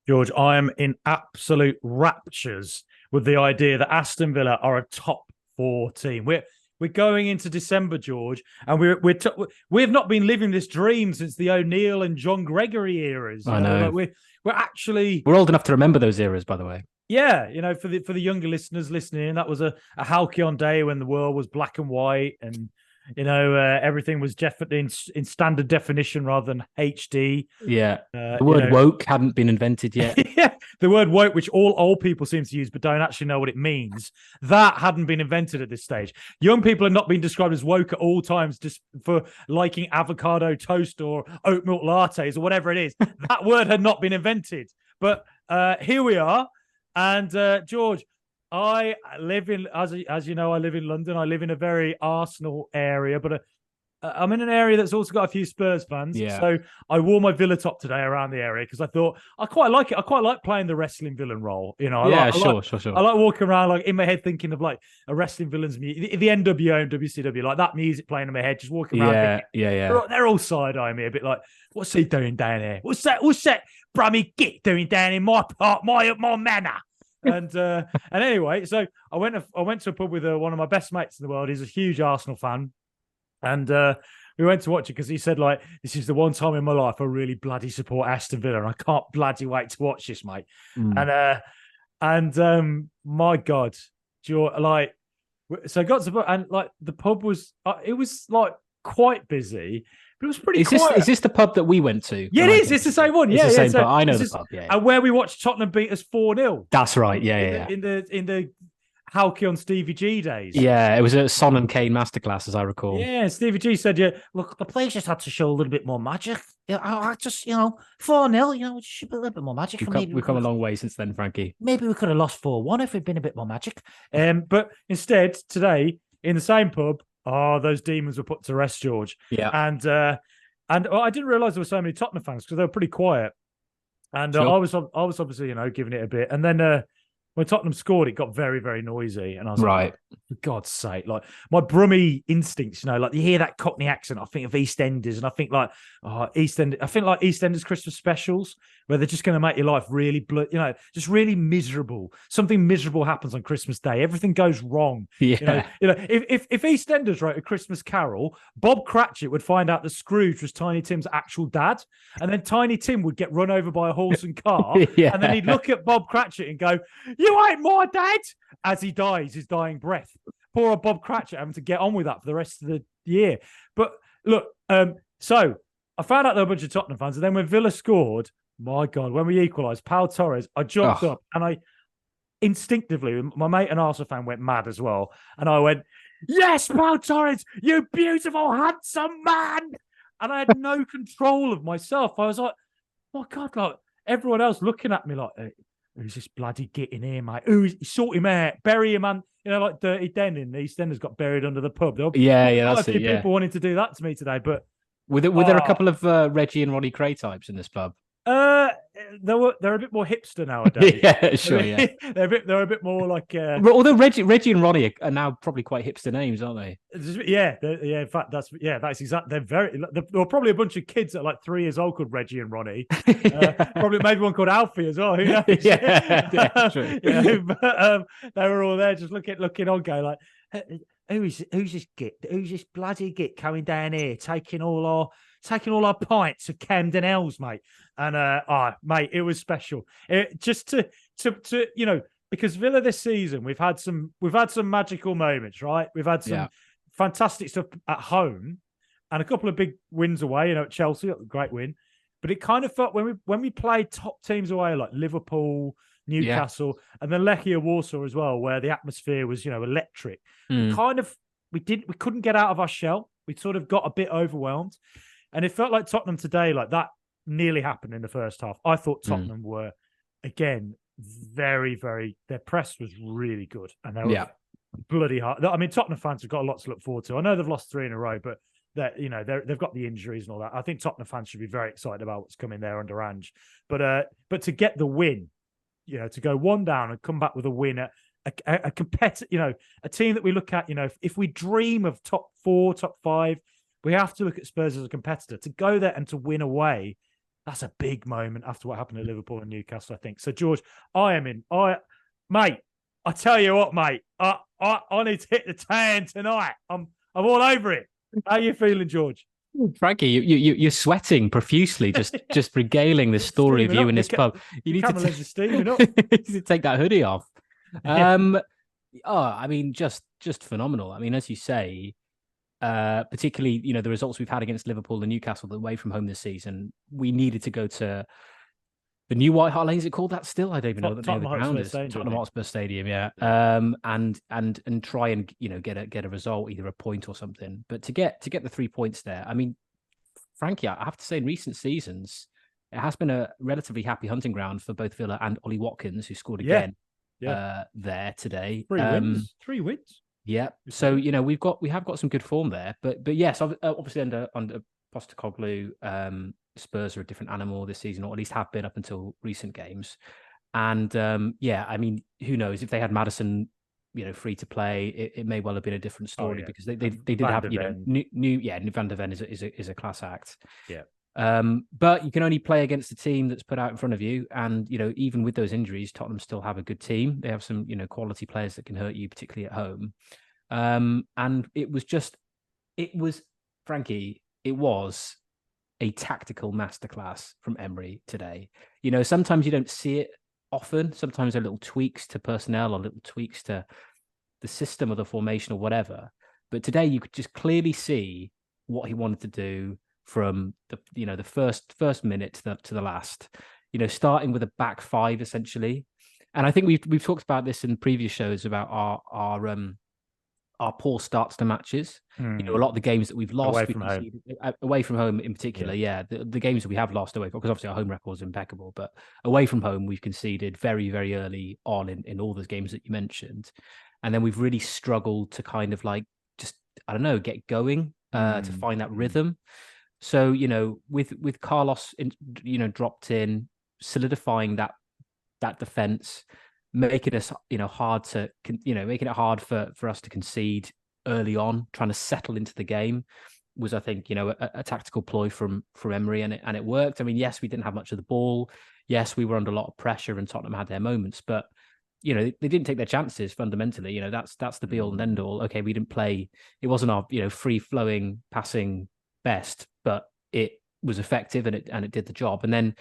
George, I am in absolute raptures with the idea that Aston Villa are a top four team. We're going into December, George, and we've not been living this dream since the O'Neill and John Gregory eras. I know. We're actually, We're old enough to remember those eras, by the way. yeah, for the younger listeners listening, that was a halcyon day when the world was black and white, and everything was definitely in standard definition rather than HD. Yeah. The word woke hadn't been invented yet. Yeah, the word woke, which all old people seem to use but don't actually know what it means, that hadn't been invented at this stage. Young people are not being described as woke at all times just for liking avocado toast or oat milk lattes or whatever it is. That word had not been invented. But here we are. And George, I live in, as you know, I live in London. I live in a very Arsenal area, but I'm in an area that's also got a few Spurs fans. Yeah. So I wore my Villa top today around the area because I thought I quite like it. I quite like playing the wrestling villain role. Sure. I like walking around like in my head thinking of like a wrestling villain's music, the NWO and WCW, like that music playing in my head, just walking around. Yeah. They're all side-eyeing me a bit like, what's he doing down here? What's that Brummy Git doing down in my part, my manor? And anyway, so I went to a pub with one of my best mates in the world. He's a huge Arsenal fan, and we went to watch it because he said like, this is the one time in my life I really bloody support Aston Villa, and I can't bloody wait to watch this, mate. My God, like, so I got to the, and like the pub was it was like quite busy. But it was pretty quiet. Is this the pub that we went to? Yeah, it is. It's the same one. Yeah, it's the same pub. I know the pub. Yeah. And where we watched Tottenham beat us 4-0. That's right. Yeah. In the Halky on Stevie G days. Yeah, it was a Son and Kane masterclass, as I recall. Yeah, Stevie G said, "Yeah, look, the players just had to show a little bit more magic. I just, 4-0, it should be a little bit more magic. We've come a long way since then, Frankie. Maybe we could have lost 4-1 if we'd been a bit more magic. But instead, today in the same pub, those demons were put to rest, George. Yeah, and I didn't realize there were so many Tottenham fans because they were pretty quiet. And sure. I was obviously, giving it a bit. And then when Tottenham scored, it got very, very noisy. And I was right. Like, for God's sake, like my Brummie instincts, like you hear that Cockney accent, I think of EastEnders, and I think like EastEnders. I think like EastEnders Christmas specials where they're just going to make your life really, just really miserable. Something miserable happens on Christmas Day. Everything goes wrong. Yeah. If EastEnders wrote a Christmas Carol, Bob Cratchit would find out that Scrooge was Tiny Tim's actual dad, and then Tiny Tim would get run over by a horse and car, and then he'd look at Bob Cratchit and go, "You ain't my dad," as he dies, his dying breath. Poor old Bob Cratchit having to get on with that for the rest of the year. But look, so I found out there were a bunch of Tottenham fans, and then when Villa scored, my God, when we equalised, Pau Torres, I jumped up and I instinctively, my mate, an Arsenal fan, went mad as well. And I went, "Yes, Pau Torres, you beautiful, handsome man." And I had no control of myself. I was like, my God, like everyone else looking at me like, who's this bloody git in here, mate? Sort him out, bury him, man. Like Dirty Den in the EastEnders got buried under the pub. That's it. People wanting to do that to me today, but were there a couple of Reggie and Ronnie Cray types in this pub? They're a bit more hipster nowadays. Yeah, sure. Yeah, they're a bit more like. Although Reggie and Ronnie are now probably quite hipster names, aren't they? Yeah. In fact, that's exactly. There were probably a bunch of kids that are like 3 years old called Reggie and Ronnie. Probably maybe one called Alfie as well. Who knows? Yeah, true. But they were all there just looking on, going like, who's this git? Who's this bloody git coming down here taking all our pints of Camden Hells, mate? And mate, it was special. Just to because Villa this season we've had some magical moments, right? We've had some fantastic stuff at home and a couple of big wins away. At Chelsea, a great win. But it kind of felt when we played top teams away like Liverpool, Newcastle, and then Lechia Warsaw as well, where the atmosphere was electric. We couldn't get out of our shell. We sort of got a bit overwhelmed, and it felt like Tottenham today, like that nearly happened in the first half. I thought Tottenham were again very, very. Their press was really good, and they were bloody hard. I mean, Tottenham fans have got a lot to look forward to. I know they've lost 3 in a row, but they've got the injuries and all that. I think Tottenham fans should be very excited about what's coming there under Ange. But to get the win, to go 1 down and come back with a win at a competitor, a team that we look at, if we dream of top 4, top 5, we have to look at Spurs as a competitor. To go there and to win away That's a big moment after what happened at Liverpool and Newcastle, I think. So, George, mate, I tell you what, mate, I need to hit the tan tonight. I'm all over it. How you feeling, George? Frankie, you're sweating profusely, just regaling the story of you in this pub. You need cameras are steaming up. you need to take that hoodie off. I mean, just phenomenal. I mean, as you say, particularly, the results we've had against Liverpool and Newcastle away from home this season, we needed to go to the new White Hart Lane. Is it called that still? I don't even know what the name of the ground is. Tottenham Hotspur Stadium, yeah. And try and get a result, either a point or something. But to get the 3 points there, I mean, Frankie, I have to say, in recent seasons, it has been a relatively happy hunting ground for both Villa and Ollie Watkins, who scored again there today. 3 wins. Yeah. So we have got some good form there, but yes, obviously under Postecoglou, Spurs are a different animal this season, or at least have been up until recent games. And I mean, who knows if they had Maddison, free to play, it may well have been a different story because they did have Van der Ven is a class act. Yeah. But you can only play against the team that's put out in front of you, and even with those injuries, Tottenham still have a good team. They have some quality players that can hurt you, particularly at home. And it was Frankie, it was a tactical masterclass from Emery today. Sometimes you don't see it often. Sometimes there are little tweaks to personnel or little tweaks to the system or the formation or whatever. But today you could just clearly see what he wanted to do from the first minute to the last. Starting with a back five essentially. And I think we've talked about this in previous shows about our poor starts to matches. A lot of the games that we've lost away from home in particular. The games that we have lost away from, because obviously our home record is impeccable, but away from home we've conceded very, very early on in all those games that you mentioned, and then we've really struggled to kind of get going to find that rhythm. So with Carlos dropped in, solidifying that defense, making us making it hard for us to concede early on, trying to settle into the game was, I think, a tactical ploy from Emery, and it worked. I mean, yes, we didn't have much of the ball. Yes, we were under a lot of pressure, and Tottenham had their moments, but they didn't take their chances fundamentally. That's the be all and end all. Okay, we didn't play. It wasn't our free flowing passing best, but it was effective and it did the job. And then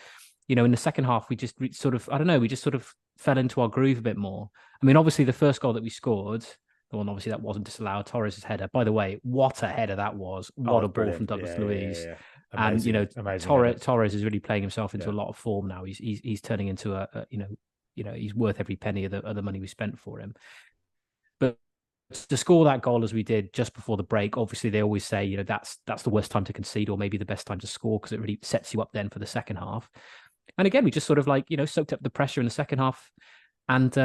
in the second half, we just sort of fell into our groove a bit more. I mean, obviously the first goal that we scored, the one obviously that wasn't disallowed, Torres' header. By the way, what a header that was! What a ball from Douglas Luiz. Yeah. Amazing, and Torres is really playing himself into a lot of form now. He's turning into he's worth every penny of the money we spent for him. But to score that goal as we did just before the break, obviously they always say that's the worst time to concede, or maybe the best time to score, because it really sets you up then for the second half. And again, we just sort of soaked up the pressure in the second half, and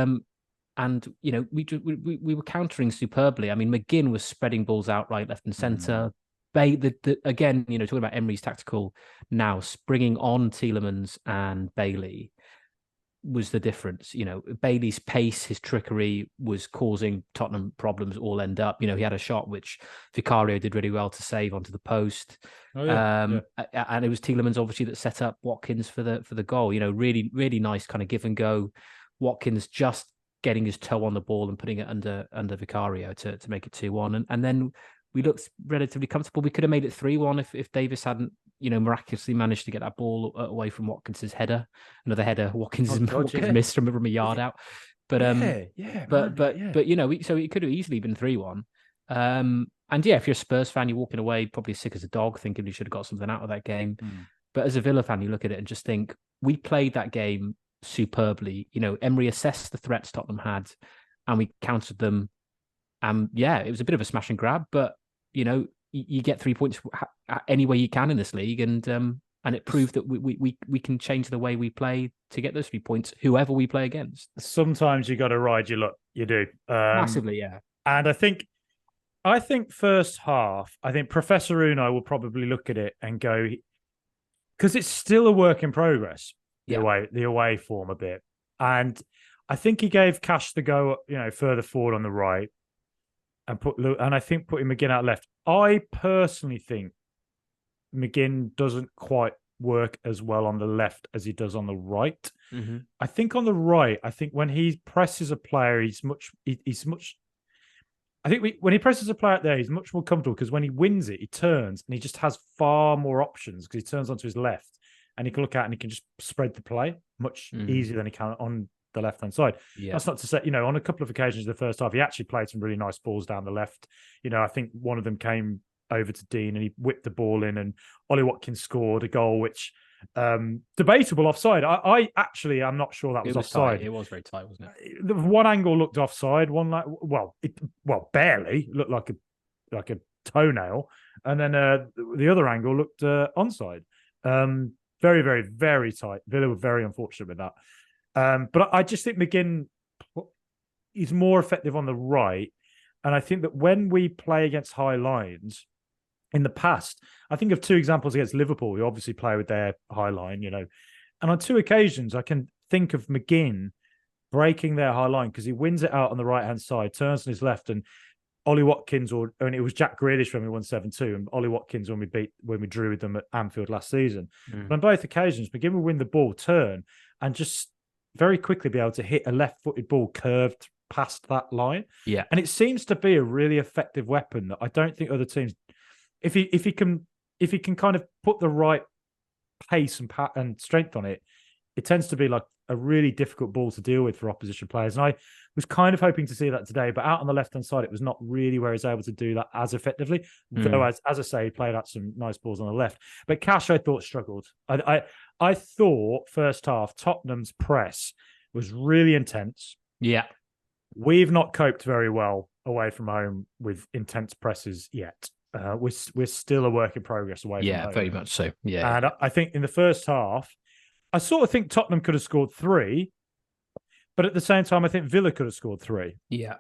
we were countering superbly. I mean, McGinn was spreading balls out right, left, and centre. Again, talking about Emery's tactical now, springing on Tielemans and Bailey was the difference. Bailey's pace, his trickery was causing Tottenham problems all end up. He had a shot which Vicario did really well to save onto the post. And it was Tielemans obviously that set up Watkins for the goal. Really, really nice kind of give and go. Watkins just getting his toe on the ball and putting it under Vicario to make it 2-1. And then we looked relatively comfortable. We could have made it 3-1 if Davis hadn't, miraculously managed to get that ball away from Watkins's header. Another header Watkins missed from a yard out. But so it could have easily been 3-1. And if you're a Spurs fan, you're walking away probably sick as a dog, thinking we should have got something out of that game. But as a Villa fan, you look at it and just think, we played that game superbly. Emery assessed the threats Tottenham had, and we countered them. It was a bit of a smash and grab, but you get 3 points any way you can in this league, and it proved that we can change the way we play to get those 3 points, whoever we play against. Sometimes you got to ride your luck. You do massively, yeah. And I think first half, I think Professor Uno will probably look at it and go, because it's still a work in progress. The away form a bit, and I think he gave Cash the go, further forward on the right, and putting McGinn out left. I personally think McGinn doesn't quite work as well on the left as he does on the right. Mm-hmm. I think on the right, when he presses a player, when he presses a player out there, he's much more comfortable because when he wins it, he turns and he just has far more options because he turns onto his left and he can look out and he can just spread the play much easier than he can on the left-hand side. Yeah. That's not to say, on a couple of occasions in the first half, he actually played some really nice balls down the left. I think one of them came over to Dean and he whipped the ball in, and Ollie Watkins scored a goal, which debatable offside. I'm not sure that was offside. Tight. It was very tight, wasn't it? The one angle looked offside. Barely looked like a toenail, and then the other angle looked onside. Very, very, very tight. Villa were very unfortunate with that. But I just think McGinn is more effective on the right, and I think that when we play against high lines. In the past, I think of two examples against Liverpool, who obviously play with their high line, and on two occasions, I can think of McGinn breaking their high line because he wins it out on the right-hand side, turns on his left, and Ollie Watkins, it was Jack Grealish when we won 7-2, and Ollie Watkins when we drew with them at Anfield last season. But on both occasions, McGinn would win the ball, turn, and just very quickly be able to hit a left-footed ball curved past that line. Yeah. And it seems to be a really effective weapon that I don't think other teams... If he can kind of put the right pace and strength on it, it tends to be like a really difficult ball to deal with for opposition players. And I was kind of hoping to see that today, but out on the left-hand side, it was not really where he's able to do that as effectively. Though, as I say, he played out some nice balls on the left. But Cash, I thought, struggled. I thought first half, Tottenham's press was really intense. Yeah. We've not coped very well away from home with intense presses yet. We're still a work in progress away from home. Yeah, very much so. Yeah. And I think in the first half, I sort of think Tottenham could have scored 3, but at the same time, I think Villa could have scored 3. Yeah.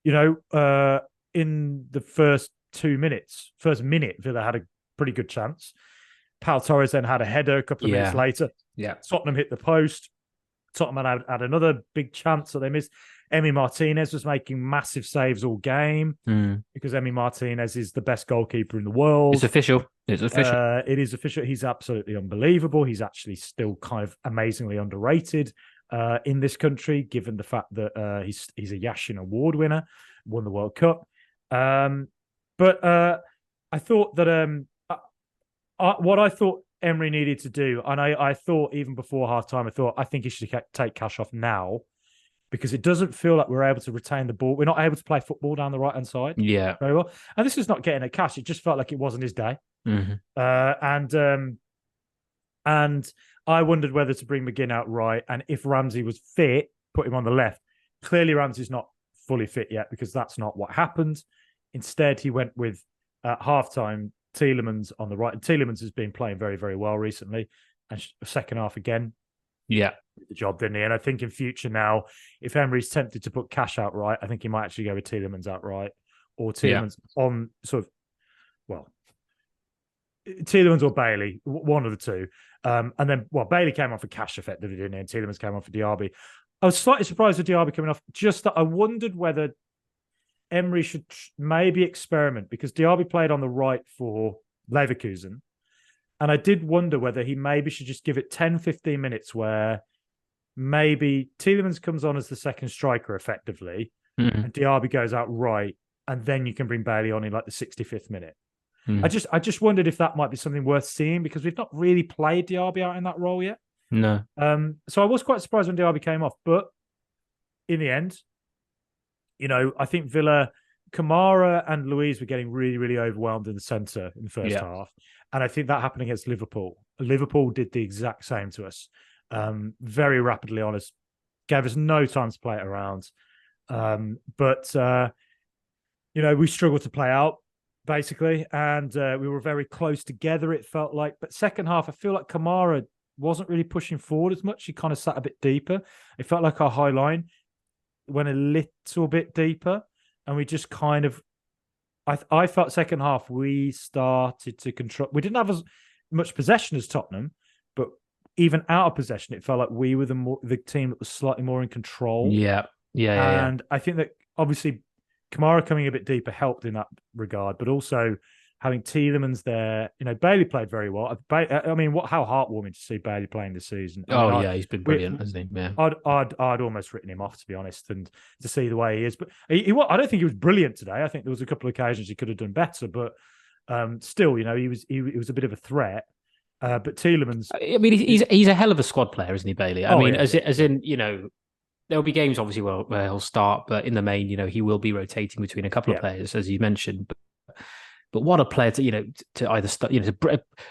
In the first minute, Villa had a pretty good chance. Pau Torres then had a header a couple of minutes later. Yeah. Tottenham hit the post. Tottenham had another big chance that they missed. Emi Martinez was making massive saves all game because Emi Martinez is the best goalkeeper in the world. It's official. It is official. He's absolutely unbelievable. He's actually still kind of amazingly underrated in this country, given the fact that he's a Yashin Award winner, won the World Cup. But I thought that what I thought Emery needed to do, and I thought even before half-time, I think he should take Cash off now, because it doesn't feel like we're able to retain the ball. We're not able to play football down the right-hand side very well. And this is not getting at Cash. It just felt like it wasn't his day. And I wondered whether to bring McGinn out right, and if Ramsey was fit, put him on the left. Clearly, Ramsey's not fully fit yet because that's not what happened. Instead, he went with half-time Tielemans on the right. And Tielemans has been playing very, very well recently. And second half again. Yeah. Did the job, didn't he? And I think in future now, if Emery's tempted to put Cash out right, I think he might actually go with Tielemans out right, or Tielemans on Tielemans or Bailey, one of the two. And then, Bailey came on for Cash effectively, didn't he? And Tielemans came on for Diaby. I was slightly surprised with Diaby coming off, just that I wondered whether Emery should maybe experiment, because Diaby played on the right for Leverkusen. And I did wonder whether he maybe should just give it 10, 15 minutes where maybe Tielemans comes on as the second striker effectively, and Diaby goes out right, and then you can bring Bailey on in like the 65th minute. I just wondered if that might be something worth seeing, because we've not really played Diaby out in that role yet. No. So I was quite surprised when Diaby came off, but in the end, I think Villa, Kamara and Luiz were getting really, really overwhelmed in the centre in the first half. And I think that happened against Liverpool. Liverpool did the exact same to us, very rapidly on us, gave us no time to play it around. But we struggled to play out, basically, and we were very close together, it felt like. But second half, I feel like Kamara wasn't really pushing forward as much. He kind of sat a bit deeper. It felt like our high line went a little bit deeper, and we just kind of, I felt second half we started to control. We didn't have as much possession as Tottenham, but even out of possession, it felt like we were the team that was slightly more in control. And I think that obviously Kamara coming a bit deeper helped in that regard, but also having Tielemans there. Bailey played very well. How heartwarming to see Bailey playing this season. He's been brilliant, hasn't he? Yeah. I'd almost written him off, to be honest, and to see the way he is. But I don't think he was brilliant today. I think there was a couple of occasions he could have done better, but still, he was a bit of a threat. But Tielemans, he's a hell of a squad player, isn't he, Bailey? As in, there'll be games obviously where he'll start, but in the main, he will be rotating between a couple of players, as you mentioned. But what a player to either start,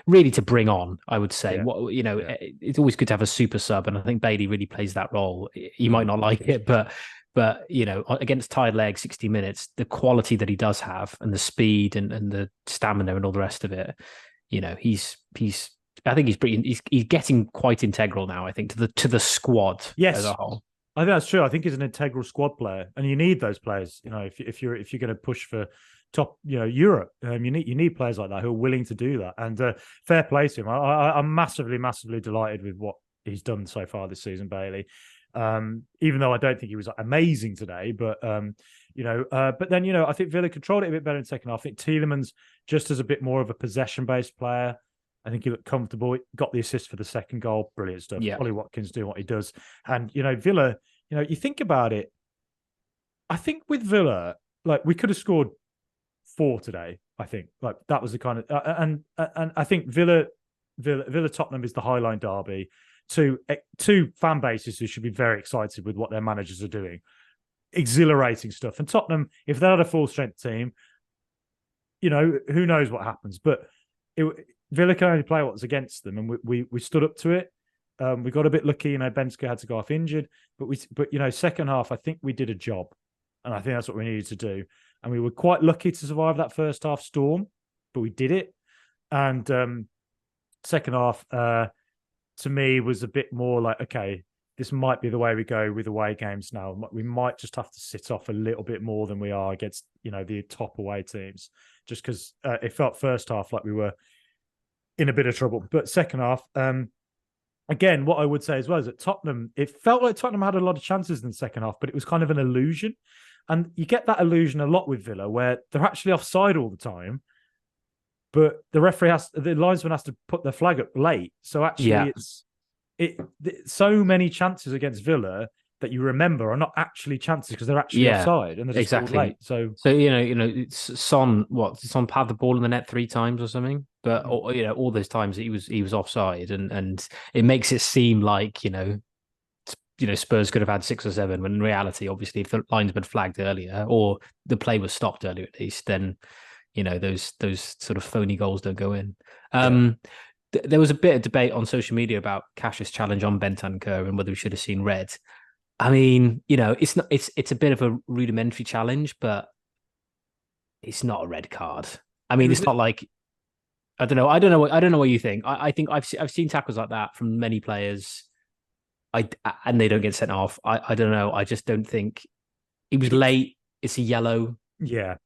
really to bring on, I would say. It's always good to have a super sub, and I think Bailey really plays that role. He might not like it, but against tired legs, 60 minutes, the quality that he does have, and the speed and the stamina and all the rest of it, he's. I think he's getting quite integral now. I think to the squad as a whole. I think that's true. I think he's an integral squad player, and you need those players. If you're going to push for top, Europe, you need players like that who are willing to do that. And fair play to him. I'm massively, massively delighted with what he's done so far this season, Bailey. Even though I don't think he was amazing today, but then I think Villa controlled it a bit better in the second half. I think Tielemans just as a bit more of a possession-based player. I think he looked comfortable. Got the assist for the second goal. Brilliant stuff. Yeah. Ollie Watkins doing what he does. And, Villa, you think about it. I think with Villa, we could have scored 4 today, I think. That was the kind of... and I think Villa Tottenham is the Highline derby. Two fan bases who should be very excited with what their managers are doing. Exhilarating stuff. And Tottenham, if they had a full-strength team, who knows what happens. But Villa can only play what's against them, and we stood up to it. We got a bit lucky, Benska had to go off injured, but second half I think we did a job, and I think that's what we needed to do. And we were quite lucky to survive that first half storm, but we did it. And second half, to me, was a bit more like, okay, this might be the way we go with away games now. We might just have to sit off a little bit more than we are against the top away teams, just because it felt first half like we were in a bit of trouble. But second half, again, what I would say as well is that Tottenham, it felt like Tottenham had a lot of chances in the second half, but it was kind of an illusion. And you get that illusion a lot with Villa, where they're actually offside all the time, but the linesman has to put the flag up late. So actually, so many chances against Villa that you remember are not actually chances because they're actually offside and they're just exactly late. So Son had the ball in the net 3 times or something, but all those times he was offside, and it makes it seem like Spurs could have had 6 or 7, when in reality, obviously, if the linesman flagged earlier or the play was stopped earlier at least, then those sort of phony goals don't go in. There was a bit of debate on social media about Cash's challenge on Bentancur and whether we should have seen red. I mean, it's not. It's a bit of a rudimentary challenge, but it's not a red card. I mean, it's not like I don't know what you think. I think I've seen tackles like that from many players. And they don't get sent off. I don't know. I just don't think it was late. It's a yellow. Yeah,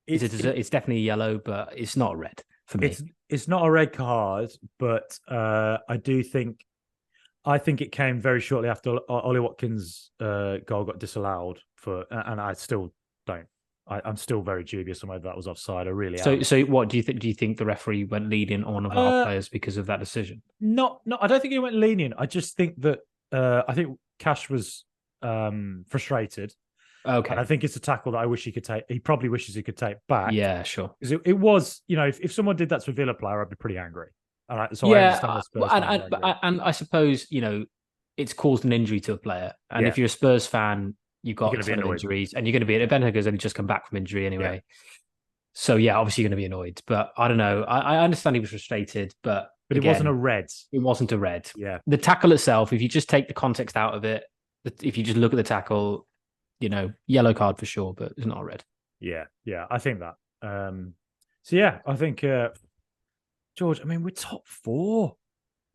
it's definitely a yellow, but it's not a red for me. It's not a red card, but I think it came very shortly after Ollie Watkins' goal got disallowed and I still don't. I'm still very dubious on whether that was offside. I really am. So what do you think? Do you think the referee went lenient on one of our players because of that decision? No, I don't think he went lenient. I just think that I think Cash was frustrated. Okay. And I think it's a tackle that I wish he could take. He probably wishes he could take back. Yeah, sure. Because it was, if someone did that to a Villa player, I'd be pretty angry. All right. So I understand and I suppose, it's caused an injury to a player. And if you're a Spurs fan, you've got injuries and you're going to be at Bentancur's only just come back from injury anyway. Yeah. So obviously you're going to be annoyed. But I don't know. I understand he was frustrated, but again, it wasn't a red. It wasn't a red. Yeah. The tackle itself, if you just take the context out of it, if you just look at the tackle, yellow card for sure, but it's not a red. Yeah, I think that. I think George. I mean, we're top 4.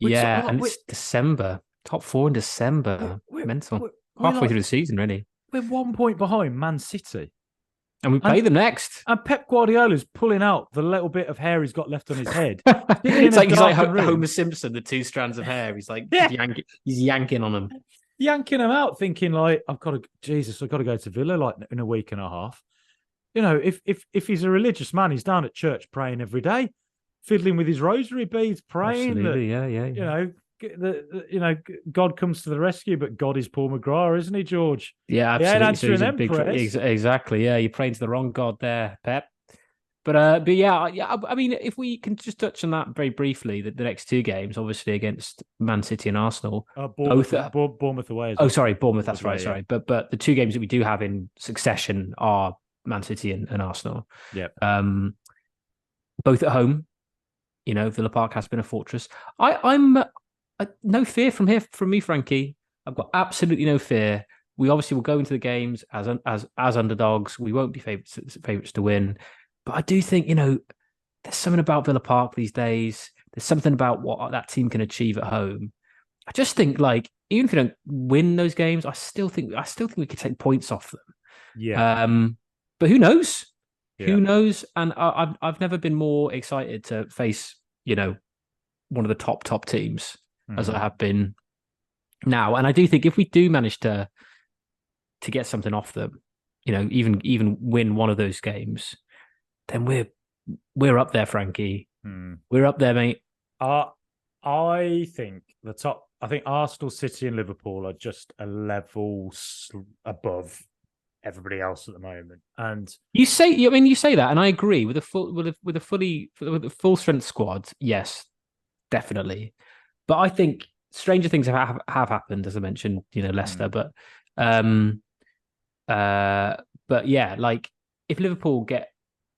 It's December. Top 4 in December. Mental. Halfway through the season, really. We're 1 point behind Man City, and we play them next. And Pep Guardiola's pulling out the little bit of hair he's got left on his head. It's like he's like Homer Simpson, the 2 strands of hair. He's like he's yanking on them. Yanking them out, thinking like, I've got to go to Villa like in a week and a half. if he's a religious man, he's down at church praying every day, fiddling with his rosary beads, praying Absolutely, that yeah. God comes to the rescue, but God is Paul Maguire, isn't he, George? Yeah, He ain't absolutely. So answering he's a them big, prayers. exactly. Yeah, you're praying to the wrong God there, Pep. But yeah. I mean, if we can just touch on that very briefly, the next two games, obviously against Man City and Arsenal, Bournemouth, both. Bournemouth away as Oh, well. sorry, Bournemouth. That's right. Away, yeah. Sorry, but the two games that we do have in succession are Man City and Arsenal. Yeah. Both at home. Villa Park has been a fortress. I'm no fear from me, Frankie. I've got absolutely no fear. We obviously will go into the games as underdogs. We won't be favorites to win, but I do think there's something about Villa Park these days. There's something about what that team can achieve at home. I just think, like, even if we don't win those games, I still think we could take points off them. Yeah. But who knows? Yeah. Who knows? And I've never been more excited to face one of the top teams as I have been now. And I do think if we do manage to get something off them, even win one of those games, then we're up there, Frankie. We're up there, mate. I think I think Arsenal, City, and Liverpool are just a level above everybody else at the moment. And you say that, and I agree with a full strength squad. Yes, definitely. But I think stranger things have happened, as I mentioned. Leicester, but yeah, like if Liverpool get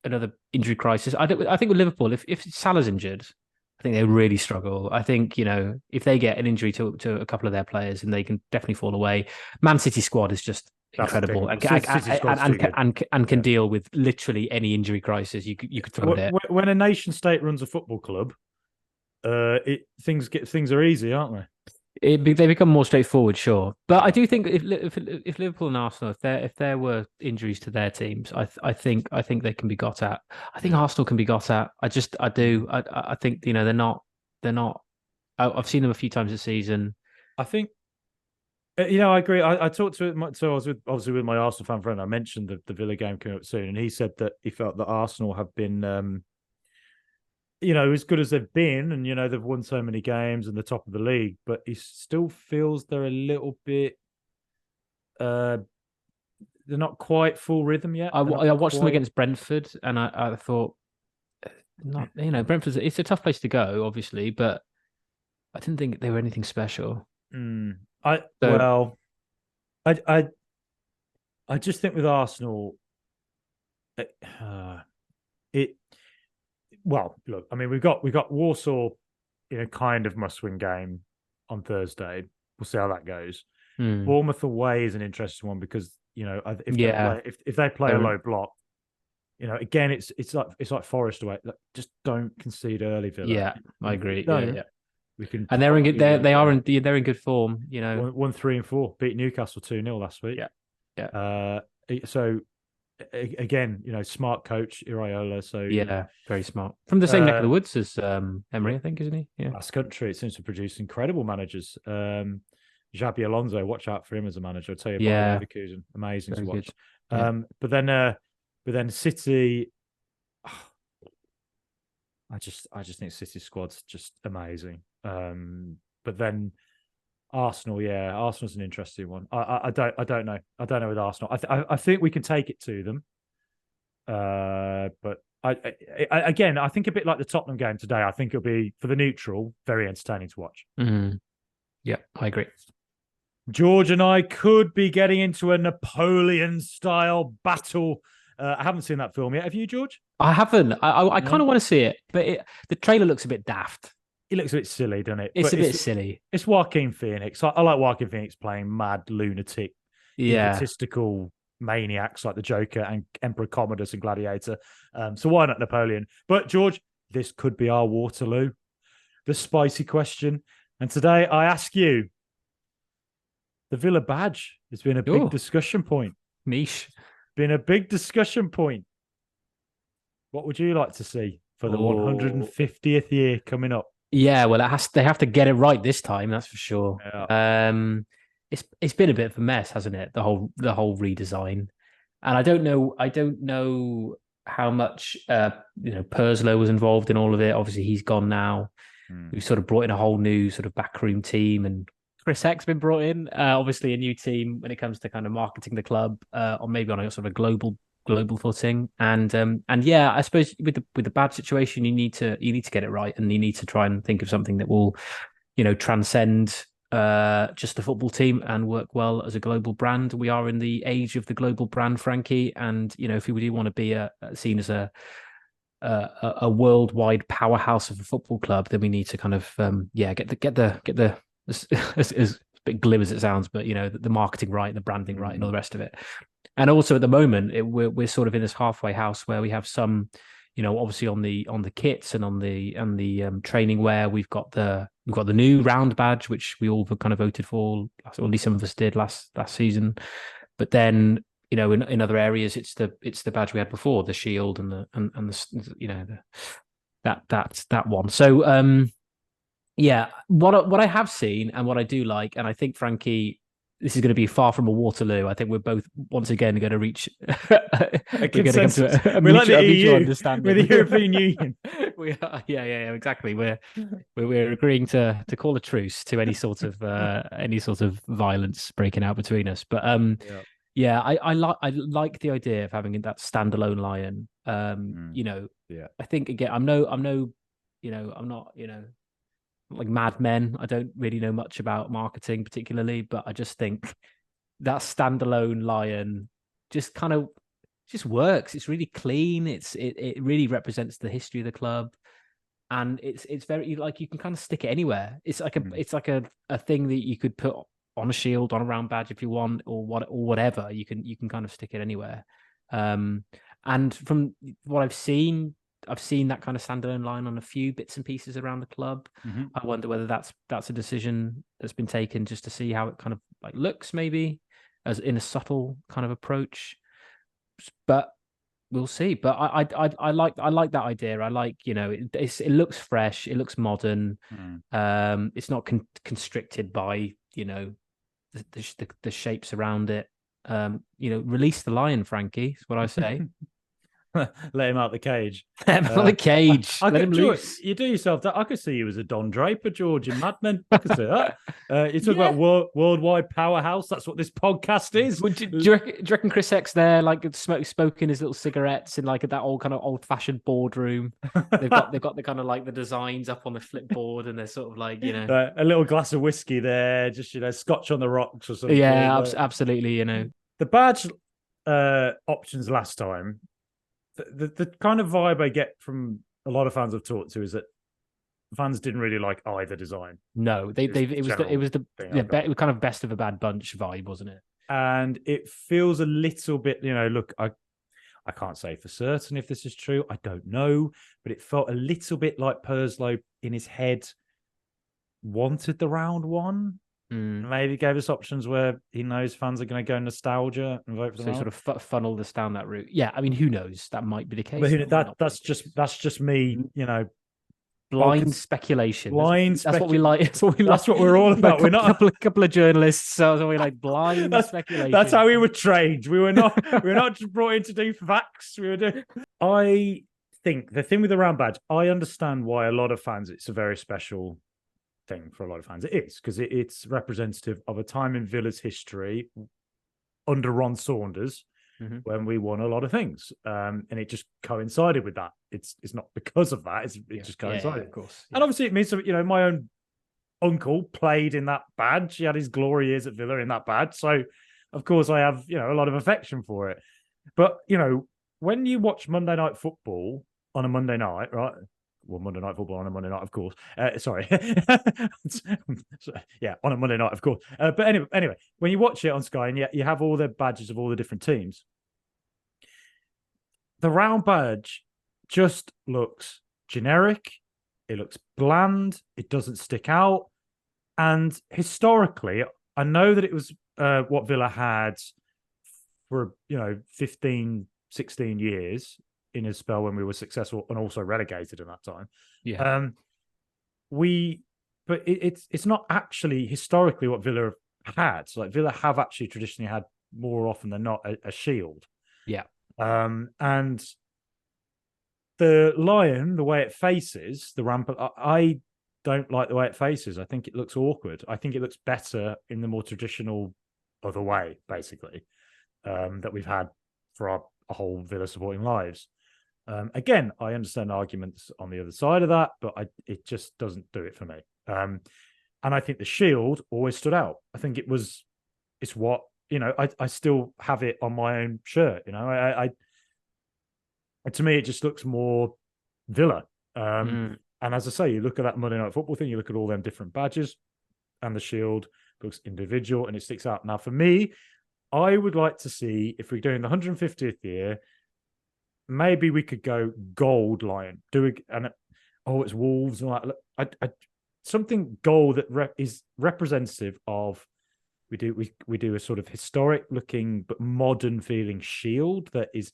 another injury crisis, I think with Liverpool, if Salah's injured, I think they really struggle. I think if they get an injury to a couple of their players, and they can definitely fall away. Man City squad is just incredible and can deal with literally any injury crisis you could throw at it. When a nation state runs a football club, things are easy, aren't they? They become more straightforward, sure. But I do think if Liverpool and Arsenal, if there were injuries to their teams, I think they can be got at. I think Arsenal can be got at. I do. I think they're not. I've seen them a few times this season. I think. I agree. I talked to it. So I was obviously with my Arsenal fan friend. I mentioned the Villa game coming up soon, and he said that he felt that Arsenal have been, as good as they've been, and they've won so many games and the top of the league, but he still feels they're a little bit. They're not quite full rhythm yet. I watched them against Brentford, and I thought, not Brentford. It's a tough place to go, obviously, but I didn't think they were anything special. I just think with Arsenal, look, I mean, we've got Warsaw in a kind of must-win game on Thursday. We'll see how that goes. Bournemouth away is an interesting one because if they play a low block, again it's like Forest away. Just don't concede early, Villa. Yeah, I agree. Yeah. We can, and they're in good form. 1-3 and 4 beat Newcastle 2-0 last week. Yeah. So again, smart coach Iraola. So yeah, very smart. From the same neck of the woods as Emery, I think, isn't he? Yeah. Last country, it seems to produce incredible managers. Xabi Alonso, watch out for him as a manager. I'll tell you about Leverkusen, amazing very to watch. Yeah. But then City. I just think City squad's just amazing. But then Arsenal, Arsenal's an interesting one. I don't know with Arsenal. I think we can take it to them. But I think a bit like the Tottenham game today. I think it'll be, for the neutral, very entertaining to watch. Yeah, I agree. George and I could be getting into a Napoleon-style battle. I haven't seen that film yet. Have you, George? I haven't. I kind of want to see it, but the trailer looks a bit daft. It looks a bit silly, doesn't it? It's a bit silly. It's Joaquin Phoenix. I like Joaquin Phoenix playing mad, lunatic, egotistical maniacs like the Joker and Emperor Commodus and Gladiator. So why not Napoleon? But George, this could be our Waterloo. The spicy question. And today I ask you, the Villa badge has been a big discussion point. Niche. Been a big discussion point. What would you like to see for the 150th year coming up? Yeah, well, they have to get it right this time, that's for sure. Yeah. It's been a bit of a mess, hasn't it? The whole redesign. And I don't know how much Purslow was involved in all of it. Obviously, he's gone now. We've sort of brought in a whole new sort of backroom team, and Chris Heck's been brought in. Obviously, a new team when it comes to kind of marketing the club, or maybe on a sort of a global footing. And yeah, I suppose with the bad situation, you need to get it right, and you need to try and think of something that will, transcend just the football team and work well as a global brand. We are in the age of the global brand, Frankie, and if we do want to be seen as a worldwide powerhouse of a football club, then we need to kind of get the as bit glib as it sounds, but the marketing right, the branding right, and all the rest of it. And also at the moment, we're sort of in this halfway house where we have some, obviously on the kits and on the training wear, we've got the new round badge, which we all kind of voted for, or at least some of us did last season. But then in other areas, it's the badge we had before, the shield and the that one. So yeah, what I have seen and what I do like, and I think, Frankie, this is going to be far from a Waterloo. I think we're both once again going to reach a consensus. We're like the EU, understanding. we're the European Union. We are, yeah, exactly. We're agreeing to call a truce to any sort of violence breaking out between us. But yeah, I like the idea of having that standalone lion. I think again, I'm not like Mad Men. I don't really know much about marketing particularly, but I just think that standalone lion just works. It's really clean. It really represents the history of the club, and it's very, like, you can kind of stick it anywhere. It's like a thing that you could put on a shield, on a round badge if you want, or whatever. You can kind of stick it anywhere. And from what I've seen that kind of standalone line on a few bits and pieces around the club. I wonder whether that's a decision that's been taken just to see how it kind of like looks, maybe as in a subtle kind of approach. But we'll see. But I like that idea. I like, it looks fresh, it looks modern. It's not constricted by the shapes around it. Release the lion, Frankie, is what I say. Let him out the cage. Let him out the cage. Let him loose. You do yourself that. I could see you as a Don Draper, George, in Mad Men. I could see that. You talk about worldwide powerhouse. That's what this podcast is. Do you reckon Chris Heck's there, like smoking his little cigarettes in like that old kind of old-fashioned boardroom? They've got the kind of like the designs up on the flipboard, and they're sort of like a little glass of whiskey there, just scotch on the rocks or something. Yeah, absolutely. The badge options last time. The kind of vibe I get from a lot of fans I've talked to is that fans didn't really like either design. No, it was the kind of best of a bad bunch vibe, wasn't it? And it feels a little bit, look, I can't say for certain if this is true. I don't know, but it felt a little bit like Purslow in his head wanted the round one. Maybe gave us options where he knows fans are going to go nostalgia and vote for them. So sort of funneled us down that route. Yeah, I mean, who knows? That might be the case. But that's just me, blind speculation. That's what we like. That's what we're all about. We're not a couple of journalists, so we like blind speculation. That's how we were trained. We were not just brought in to do facts. I think the thing with the round badge, I understand why a lot of fans, it's a very special thing for a lot of fans. It is, because it's representative of a time in Villa's history under Ron Saunders, when we won a lot of things, and it just coincided with that. It's not because of that. It just coincided, of course. And obviously it means my own uncle played in that badge. He had his glory years at Villa in that badge, so of course I have a lot of affection for it. But when you watch Monday Night Football on a Monday night, right? Well, Monday Night Football on a Monday night, of course. Sorry. Yeah, on a Monday night, of course. But anyway, when you watch it on Sky and you have all the badges of all the different teams, the round badge just looks generic. It looks bland. It doesn't stick out. And historically, I know that it was what Villa had for, 15, 16 years in his spell when we were successful and also relegated in that time. Yeah. But it's not actually historically what Villa have had. So like Villa have actually traditionally had more often than not a shield. Yeah. And the lion, the way it faces the ramp, I don't like the way it faces. I think it looks awkward. I think it looks better in the more traditional other way, basically, that we've had for our whole Villa supporting lives. Again, I understand arguments on the other side of that, but it just doesn't do it for me. And I think the shield always stood out. I think it's what, I still have it on my own shirt. To me, it just looks more Villa. And as I say, you look at that Monday Night Football thing, you look at all them different badges, and the shield looks individual and it sticks out. Now, for me, I would like to see, if we're doing the 150th year, maybe we could go gold lion. It's Wolves and like something gold that is representative of. We do a sort of historic looking but modern feeling shield that is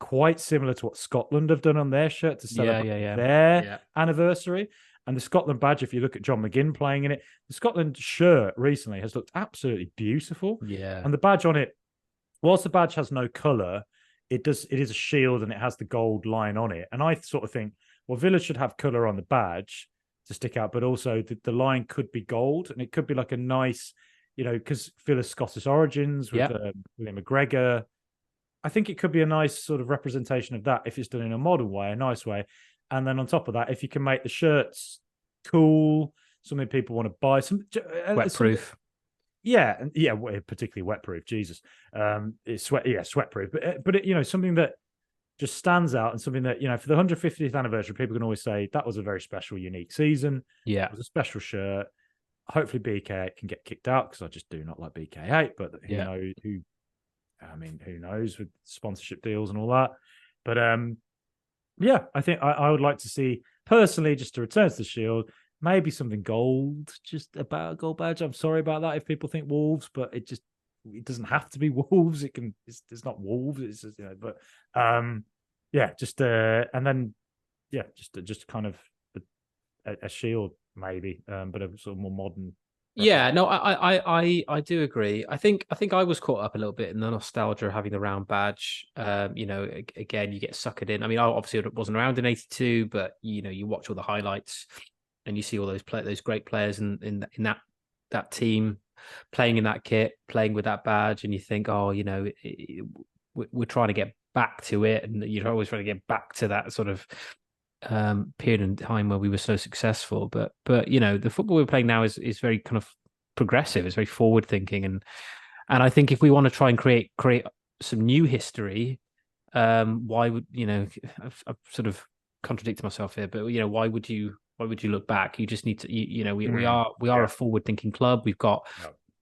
quite similar to what Scotland have done on their shirt to celebrate their anniversary. And the Scotland badge, if you look at John McGinn playing in it, the Scotland shirt recently has looked absolutely beautiful. Yeah. And the badge on it, whilst the badge has no colour, it is a shield and it has the gold line on it. And I sort of think, well, Villa should have colour on the badge to stick out, but also the line could be gold, and it could be like a nice, because Villa's Scottish origins with William McGregor. I think it could be a nice sort of representation of that if it's done in a modern way, a nice way. And then on top of that, if you can make the shirts cool, something people want to buy, wet-proof. Particularly wet-proof. Jesus, it's sweat-proof. But something that just stands out, and something that for the 150th anniversary, people can always say that was a very special, unique season. Yeah, it was a special shirt. Hopefully, BK8 can get kicked out, because I just do not like BK8. But who knows with sponsorship deals and all that. But I think I would like to see, personally, just to return to the shield, maybe something gold, just about a gold badge. I'm sorry about that if people think Wolves, but it doesn't have to be Wolves. It's not Wolves. It's just, and then just kind of a shield maybe, but a sort of more modern. Yeah, no, I do agree. I think I was caught up a little bit in the nostalgia of having the round badge. Again, you get suckered in. I mean, I obviously wasn't around in '82, but you watch all the highlights and you see all those great players in that team playing in that kit, playing with that badge, and you think, we're trying to get back to it, and you're always trying to get back to that sort of period in time where we were so successful. But the football we're playing now is very kind of progressive. It's very forward thinking, and I think if we want to try and create some new history, why would I've sort of contradicted myself here, but why would you look back? You just need to we are a forward thinking club. We've got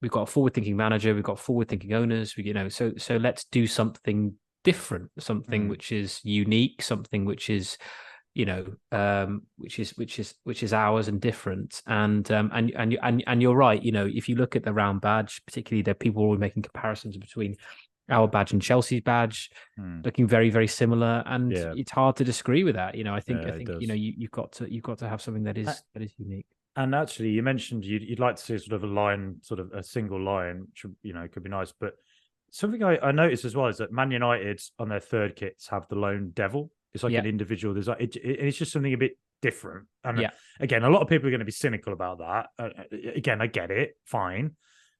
a forward thinking manager. We've got forward thinking owners. So let's do something different, something which is unique, something which is which is ours and different. And you're right. If you look at the round badge, particularly, there people are always making comparisons between our badge and Chelsea's badge, looking very, very similar, and it's hard to disagree with that. I think you've got to have something that is unique. And actually, you mentioned you'd like to see sort of a line, sort of a single line, which could be nice. But something I noticed as well is that Man United on their third kits have the lone devil. It's like an individual. There's it's just something a bit different. And again, a lot of people are going to be cynical about that. Again, I get it, fine,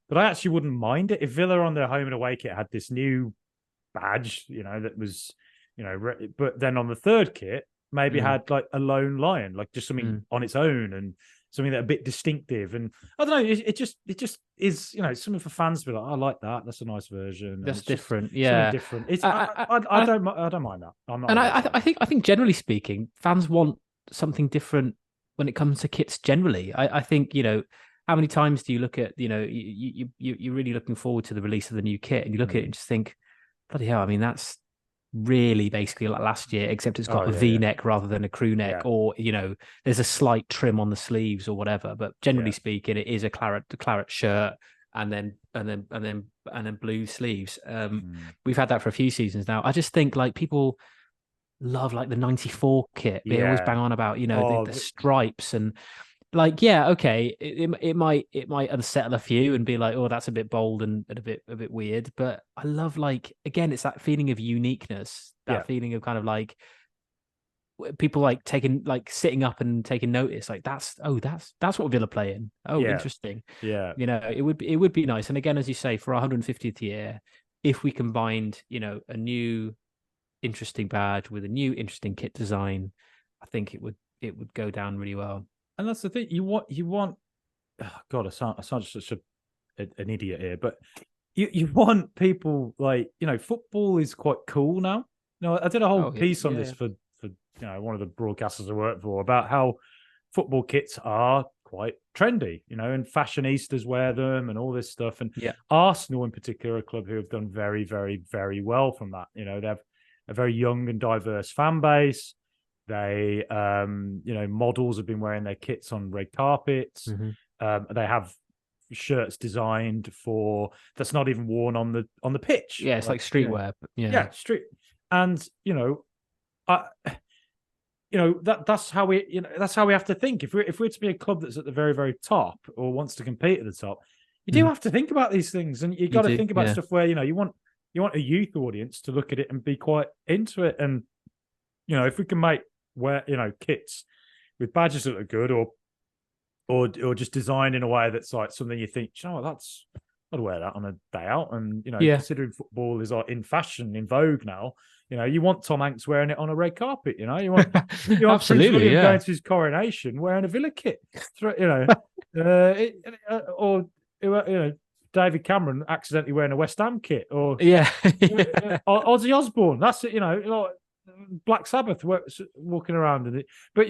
but I actually wouldn't mind it if Villa on their home and away kit had this new badge, that was, but then on the third kit maybe had like a lone lion, like just something on its own, and something that a bit distinctive. And I don't know, it just is, something for fans to be like, I like that. That's a nice version. That's different. Something different. It's I don't mind that. I'm not. And I think generally speaking, fans want something different when it comes to kits. Generally, I think how many times do you look at you're really looking forward to the release of the new kit, and you look at it and just think, bloody hell! I mean, that's really basically like last year, except it's got a V-neck rather than a crew neck, or there's a slight trim on the sleeves or whatever. But generally speaking, it is a claret shirt and then blue sleeves. We've had that for a few seasons now. I just think like people love like the '94 kit. They always bang on about the stripes, and like, yeah, okay, it might unsettle a few and be like, oh, that's a bit bold and a bit weird. But I love, like, again, it's that feeling of uniqueness, Yeah, that feeling of kind of like people like taking, like, sitting up and taking notice. Like, that's what Villa play in. Oh, yeah, interesting. yeah, It would be nice. And again, as you say, for our 150th year, if we combined, a new interesting badge with a new interesting kit design, I think it would go down really well. and that's the thing. You want. Oh God, I sound such an idiot here, but you want people like football is quite cool now. I did a whole Oh, yeah, piece on yeah, this yeah. for one of the broadcasters I work for about how football kits are quite trendy, and fashionistas wear them and all this stuff. And Yeah. Arsenal in particular, a club who have done very, very, very well from that. They have a very young and diverse fan base. They, models have been wearing their kits on red carpets. Hmm. They have shirts designed for that's not even worn on the pitch. Yeah, it's like streetwear. But yeah. Yeah, street, and I, that's how we have to think. If we're to be a club that's at the very, very top or wants to compete at the top, you do Mhm. have to think about these things, and you You got to do. think about Yeah. stuff where you want a youth audience to look at it and be quite into it, and if we can make kits with badges that are good or just designed in a way that's like something you think, that's I'd wear that on a day out. And Yeah. considering football is in fashion, in vogue now, you want Tom Hanks wearing it on a red carpet. You want Prince Absolutely. William going Yeah. to his coronation wearing a Villa kit. Or David Cameron accidentally wearing a West Ham kit, or Yeah. Ozzy Osbourne. That's it. Like Black Sabbath walking around in it. But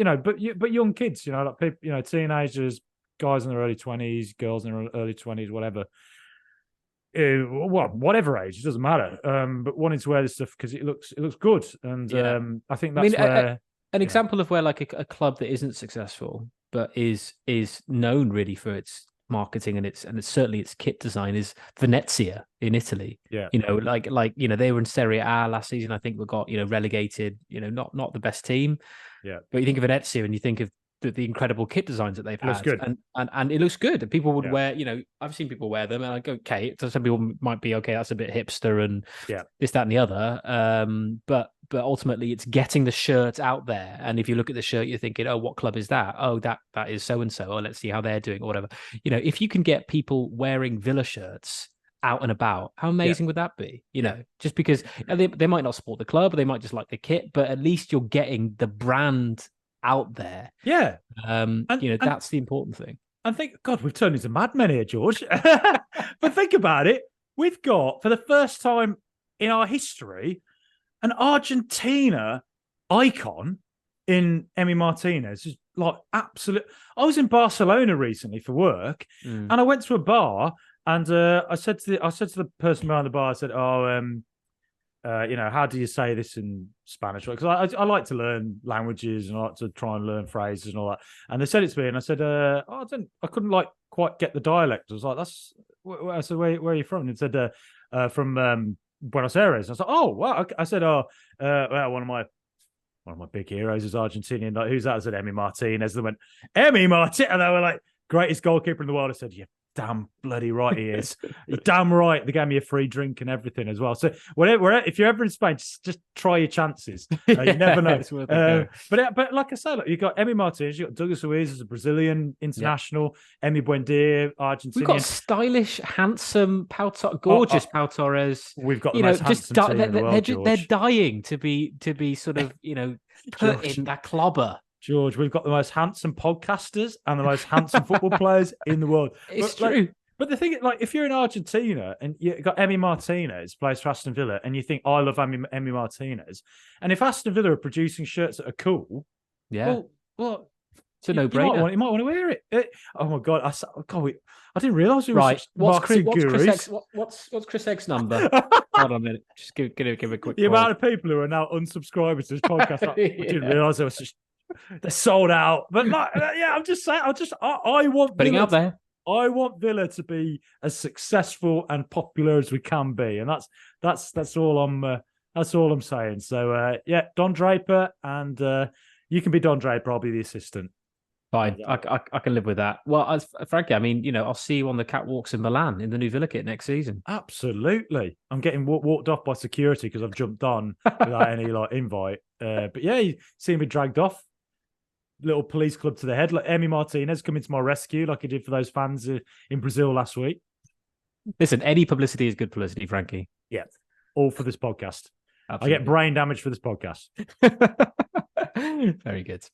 young kids, like people, teenagers, guys in their early 20s, girls in their early 20s, whatever. Well, whatever age, it doesn't matter. But wanting to wear this stuff because it looks good, and Yeah. I think I mean, that's where an you know, example of where, like, a club that isn't successful but is known really for its marketing and it's certainly its kit design is Venezia in Italy. yeah, They were in Serie A last season. I think we got relegated. Not the best team. yeah, But you think of Venezia and you think of the incredible kit designs that they've it looks had, good. and it looks good. And people would Yeah, wear, I've seen people wear them, and I go, okay. So some people might be okay. That's a bit hipster and yeah, this, that, and the other. But ultimately, it's getting the shirt out there. And if you look at the shirt, you're thinking, oh, what club is that? Oh, that is so and so. Oh, let's see how they're doing or whatever. If you can get people wearing Villa shirts out and about, how yeah, amazing would that be? yeah, Just because they might not support the club, or they might just like the kit, but at least you're getting the brand out there. yeah. And That's the important thing. I think, God, we've turned into madmen here, George. But think about it. We've got, for the first time in our history, an Argentina icon in Emi Martinez. Is like absolute. I was in Barcelona recently for work, and I went to a bar, and I said to the person behind the bar, I said, "Oh, how do you say this in Spanish?" Because I like to learn languages and I like to try and learn phrases and all that. And they said it to me, and I said, I couldn't like quite get the dialect. I was like, I said, where are you from? And it said, from Buenos Aires. And I was like, oh, wow. I said, well, one of my big heroes is Argentinian. Like, who's that? I said, Emi Martinez. They went, Emi Martinez. And they were like, greatest goalkeeper in the world. I said, yeah. Damn bloody right he is. You're damn right. They gave me a free drink and everything as well. So if you're ever in Spain, just try your chances. You never know. It's worth it. But like I said, look, you got Emi Martinez, you got Douglas Luiz as a Brazilian international, Emi Buendia, Argentinian. We've got stylish, handsome, gorgeous Pau Torres. We've got the most handsome team in the world, they're dying to be sort of put in that clobber. George, we've got the most handsome podcasters and the most handsome football players in the world. It's true. But the thing, like, if you're in Argentina and you got Emi Martinez plays for Aston Villa, and you think, I love Emi Martinez, and if Aston Villa are producing shirts that are cool, yeah, well, it's a no-brainer. You might want to wear it. Oh my God, I didn't realize we were right. such marketing gurus. What's Chris Egg's number? Hold on a minute. Just give a quick. The amount of people who are now unsubscribing to this podcast, I didn't realize there was such. They're sold out, but I'm just saying. I want putting out there. I want Villa to be as successful and popular as we can be, and that's all I'm saying. So Don Draper, and you can be Don Draper. I'll be the assistant. Fine. I can live with that. Well, frankly, I mean, I'll see you on the catwalks in Milan in the new Villa kit next season. Absolutely. I'm getting walked off by security because I've jumped on without any invite. But yeah, you see me dragged off. Little police club to the head. Like Emi Martinez coming to my rescue like he did for those fans in Brazil last week. Listen, any publicity is good publicity, Frankie. Yeah. All for this podcast. Absolutely. I get brain damage for this podcast. Very good.